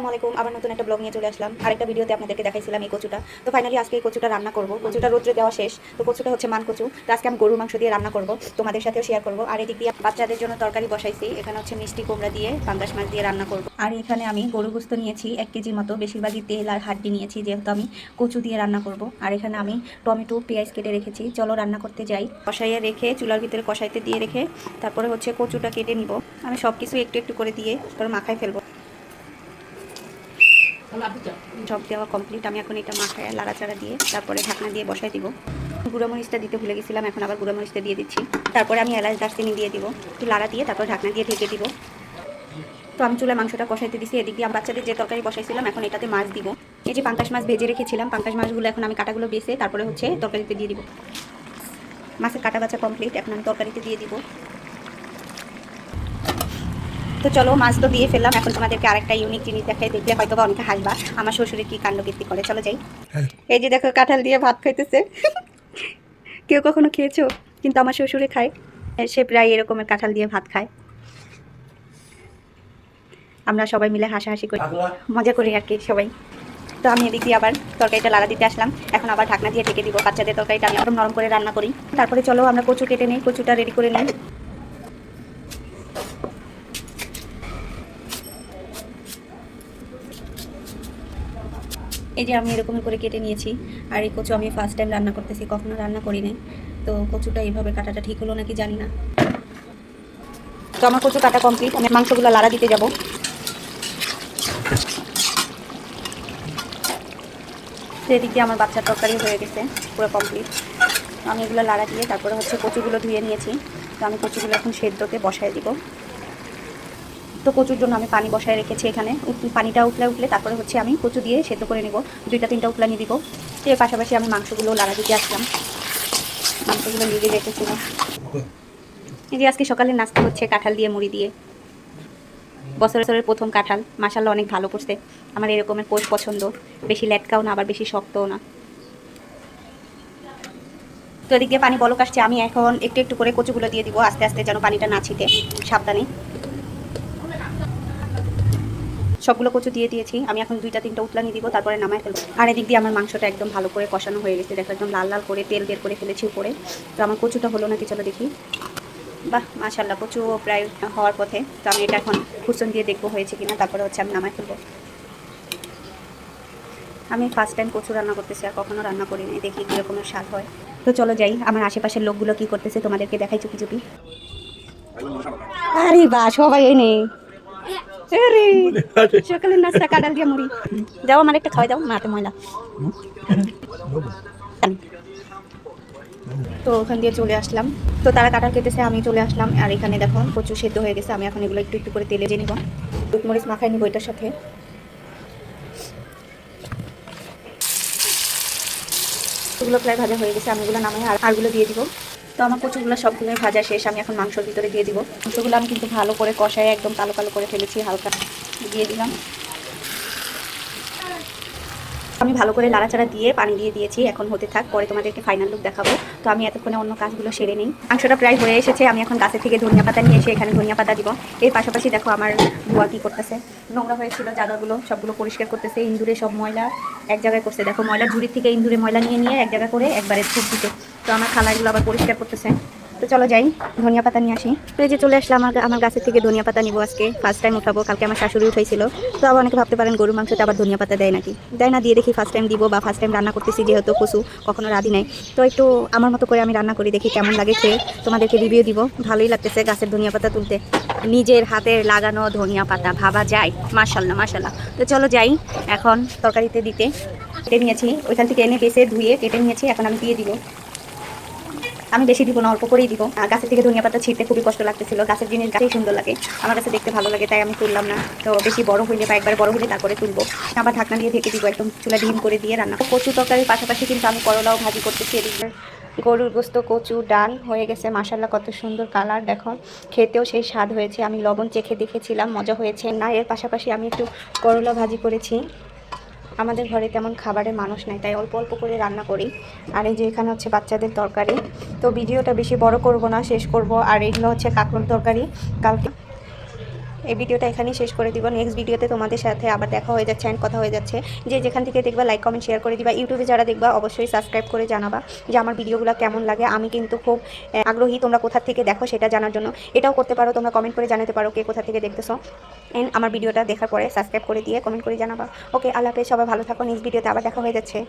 আসসালামু আলাইকুম। আবার নতুন একটা ব্লগ নিয়ে চলে আসলাম। আরেকটা ভিডিওতে আপনাদেরকে দেখাইছিলাম এই কচুটা। তো ফাইনালি আজকে এই কচুটা রান্না করব। কচুটা রোদ্রে দেওয়া শেষ। তো কচুটা হচ্ছে মান কচু। তো আজকে আমি গরুর মাংস দিয়ে রান্না করব, তোমাদের সাথেও শেয়ার করব। আর এদিক দিয়ে বাচ্চাদের জন্য তরকারি বসাইছি। এখানে হচ্ছে মিষ্টি কুমড়া দিয়ে পাঙ্গাস মাছ দিয়ে রান্না করব। আর এখানে আমি গরু গোস্ত নিয়েছি 1 কেজির মতো, বেশিরভাগই তেল আর হাড্ডি নিয়েছি, যেহেতু আমি কচু দিয়ে রান্না করব। আর এখানে আমি টমেটো পেঁয়াজ কেটে রেখেছি। চলো রান্না করতে যাই। কষাইয়ে রেখে চুলার ভিতরে কষাইতে দিয়ে রেখে তারপরে হচ্ছে কচুটা কেটে নিব। আমি সব কিছু একটু একটু করে দিয়ে তারপর মাখায় ফেলবো। সব দেওয়া কমপ্লিট। আমি এখন এটা মাখায় লাড়াচাড়া দিয়ে তারপরে ঢাকনা দিয়ে বসাই দিব। গুঁড়োমরিচটা দিতে ভুলে গেছিলাম, এখন আবার গুঁড়োমরিচটা দিয়ে দিচ্ছি। তারপরে আমি এলাচ দারচিনি দিয়ে দিব, একটু লাড়া দিয়ে তারপর ঢাকনা দিয়ে ঢেকে দিব। তো আমি চুলায় মাংসটা কষাইতে দিচ্ছি। এদিকে আমি বাচ্চাদের যে তরকারি বসাইছিলাম এখন এটাতে মাছ দিব। এই যে পাঙ্গাস মাছ ভেজে রেখেছিলাম, পাঙ্গাস মাছগুলো এখন আমি কাটাগুলো বেছে তারপরে হচ্ছে তরকারিতে দিয়ে দিব। মাছের কাটা বাছা কমপ্লিট, এখন আমি তরকারিতে দিয়ে দিব। তো চলো, মাছ তো দিয়ে ফেললাম। এখন তোমাদেরকে আরেকটা ইউনিক জিনিস দেখাই, দেখলে হয়তো বা অনেকে হাসবা। আমার শ্বশুরের কি কাণ্ডকীর্তি করে, চলো যাই। এই যে দেখো, কাঁঠাল দিয়ে ভাত খাইতেছে। কেউ কখনো খেয়েছো? কিন্তু আমার শ্বশুরে খায়, সে প্রায় এরকমের কাঁঠাল দিয়ে ভাত খায়। আমরা সবাই মিলে হাসাহাসি করি, মজা করি আর কি সবাই। তো আমি এদিক দিয়ে আবার তরকারিটা লাড়া দিতে আসলাম। এখন আবার ঢাকনা দিয়ে ঢেকে দিব। বাচ্চাদের তরকারিটা আমি একদম নরম করে রান্না করি। তারপরে চলো আমরা কচু কেটে নিই, কচুটা রেডি করে নিই। এই যে আমি এরকম করে কেটে নিয়েছি। আর এই কচু আমি ফার্স্ট টাইম রান্না করতেছি, কখনো রান্না করি নাই। তো কচুটা এইভাবে কাটাটা ঠিক হলো নাকি জানি না। তো আমার কচু কাটা কমপ্লিট, আমি মাংসগুলো লাড়া দিতে যাব। এদিকে আমার বাচ্চার তরকারি হয়ে গেছে, পুরো কমপ্লিট। আমি এগুলো লাড়া দিয়ে তারপরে হচ্ছে কচুগুলো ধুয়ে নিয়েছি। তো আমি কচুগুলো এখন সেদ্ধতে বসায় দিব। তো কচুর জন্য আমি পানি বসায় রেখেছি এখানে। পানিটা উঠলে তারপরে হচ্ছে আমি কচু দিয়ে সেদ্ধ করে নেব। 2-3টা উতলানি দিব। এর পাশাপাশি আমি মাংসগুলো লাড়া দিতে আসলাম। মাংসগুলো লিগে রেখেছিলাম। এই যে আজকে সকালের নাস্তা হচ্ছে কাঁঠাল দিয়ে মুড়ি দিয়ে। বছরের প্রথম কাঁঠাল, মাশাআল্লাহ অনেক ভালো পড়ছে। আমার এরকমের কোষ পছন্দ, বেশি লেটকাও না আবার বেশি শক্তও না। তো এদিক দিয়ে পানি বলক আসছে, আমি এখন একটু একটু করে কচুগুলো দিয়ে দিব আস্তে আস্তে, যেন পানিটা না ছিটে, সাবধানে। সবগুলো কচু দিয়ে দিয়েছি। আমি এখন 2-3টা উতলানি দিব, তারপরে নামাই ফেলবো। আর এদিক দিয়ে আমার মাংসটা একদম ভালো করে কষানো হয়ে গেছে, দেখো একদম লাল লাল করে তেল বের করে ফেলেছি উপরে। তো আমার কচুটা হলো নাকি চলো দেখি। বাহ মাশাআল্লাহ, কচু প্রায় হওয়ার পথে। তো আমি এটা এখন কুসুম দিয়ে দেখবো হয়েছে কিনা, তারপরে হচ্ছে আমি নামাই ফেলবো। আমি ফার্স্ট টাইম কচু রান্না করতেছি, আর কখনো রান্না করি নাই, দেখি কীরকমের স্বাদ হয়। তো চলো যাই, আমার আশেপাশের লোকগুলো কি করতেছে তোমাদেরকে দেখাই চুপি চুপি। আরে বা, সবাই এই নেই। সকালের নাস্তা কাঁঠাল দিয়ে মুড়ি। যাও আমার একটা খাওয়াই দাও, মাতে ময়লা। তো ওখান দিয়ে চলে আসলাম। তো তারা কাঁঠাল কেটেছে, আমি চলে আসলাম। আর এখানে দেখো কচু সেদ্ধ হয়ে গেছে। আমি এখন এগুলো একটু একটু করে তেলে ভেজে নিব, দুধ মরিচ মাখাই নিব এটার সাথে। এগুলো প্রায় ভাজা হয়ে গেছে, আমি এগুলো নামাই আরগুলো দিয়ে দিব। তো আমার কচুগুলো সবগুলো ভাজা শেষ, আমি এখন মাংসের ভিতরে দিয়ে দিব। মাংসগুলো আমি কিন্তু ভালো করে কষায় একদম কালো কালো করে ফেলেছি, হালকা দিয়ে দিলাম। আমি ভালো করে নাড়াচাড়া দিয়ে পানি দিয়ে দিয়েছি, এখন হতে থাক, পরে তোমাদেরকে ফাইনাল লুক দেখাবো। তো আমি এতক্ষণে অন্য কাজগুলো সেরে নিই। মাংসটা প্রায় হয়ে এসেছে, আমি এখন গাছের থেকে ধনিয়া পাতা নিয়ে এসে এখানে ধনিয়া পাতা দিব। এর পাশাপাশি দেখো আমার বুয়া কী করতেছে, নোংরা হয়েছিল জায়গাগুলো সবগুলো পরিষ্কার করতেছে। ইন্দুরে সব ময়লা এক জায়গায় করছে, দেখো ময়লার ঝুড়ির থেকে ইন্দুরে ময়লা নিয়ে নিয়ে এক জায়গা করে একবারে ছুট দিতে। তো আমার খালাগুলো আবার পরিষ্কার করতেছে। তো চলো যাই, ধনিয়া পাতা নিয়ে আসি। তো এই যে চলে আসলাম, আমার গাছের থেকে ধনিয়া পাতা নিবো আজকে, ফার্স্ট টাইম উঠাবো। কালকে আমার শাশুড়ি উঠাইছিল। তো আবার অনেকে ভাবতে পারেন গরুর মাংসতে আবার ধনিয়া পাতা দেয় নাকি, দেয় না, দিয়ে দেখি ফার্স্ট টাইম দিব, বা ফার্স্ট টাইম রান্না করতেছি যেহেতু, কচু কখনো রাঁধি নাই। তো একটু আমার মতো করে আমি রান্না করি, দেখি কেমন লাগে খেয়ে, তোমাদেরকে রিভিউ দিব। ভালোই লাগতেছে গাছের ধনিয়া পাতা তুলতে, নিজের হাতের লাগানো ধনিয়া পাতা, ভাবা যায়। মাশাআল্লাহ মাশাআল্লাহ। তো চলো যাই, এখন তরকারিতে দিতে। কেটে নিয়েছি ওইখান থেকে, এনে বেছে ধুয়ে কেটে নিয়েছি, এখন আমি দিয়ে দিব। আমি বেশি দিব না, অল্প করেই দিব। গাছের থেকে ধনিয়া পাতা ছিঁড়তে খুবই কষ্ট লাগতেছিল, গাছের জিনিস গাছেই সুন্দর লাগে, আমার কাছে দেখতে ভালো লাগে, তাই আমি তুললাম না। তো বেশি বড় হইলে বা একবারে বড় হলে তারপরে তুলবো। আবার ঢাকনা দিয়ে ঢেকে দিব, একদম চুলা ডিম করে দিয়ে রান্না। কচু তরকারির পাশাপাশি কিন্তু আমি করলাও ভাজি করতেছি এদিকে। গরুর গোস্ত কচু ডাল হয়ে গেছে, মাশাআল্লাহ কত সুন্দর কালার, দেখো খেতেও সেই স্বাদ হয়েছে। আমি লবণ চেখে দেখেছিলাম, মজা হয়েছে না। এর পাশাপাশি আমি একটু করলা ভাজি করেছি। আমাদের ঘরে তেমন খাবারের মানুষ নাই, তাই অল্প অল্প করে রান্না করি। আর এই যে এখানে হচ্ছে বাচ্চাদের তরকারি। তো ভিডিওটা বেশি বড় করব না, শেষ করব। আর এগুলো হচ্ছে কাঁকরোল তরকারি কালকে। এই ভিডিওটা এখানেই শেষ করে দিব। নেক্সট ভিডিওতে তোমাদের সাথে আবার দেখা হয়ে যাচ্ছে অ্যান্ড কথা হয়ে যাচ্ছে। যে যেখান থেকে দেখবা লাইক কমেন্ট শেয়ার করে দিবা। ইউটিউবে যারা দেখবা অবশ্যই সাবস্ক্রাইব করে জানাবা যে আমার ভিডিওগুলো কেমন লাগে। আমি কিন্তু খুব আগ্রহী তোমরা কোথা থেকে দেখো সেটা জানার জন্য। এটাও করতে পারো, তোমরা কমেন্ট করে জানাতে পারো কে কোথা থেকে দেখতেছো। এন্ড আমার ভিডিওটা দেখার পরে সাবস্ক্রাইব করে দিয়ে কমেন্ট করে জানাবা। ওকে, আল্লাহ হাফেজ, সবাই ভালো থাকো। নেক্সট ভিডিওতে আবার দেখা হয়ে যাচ্ছে।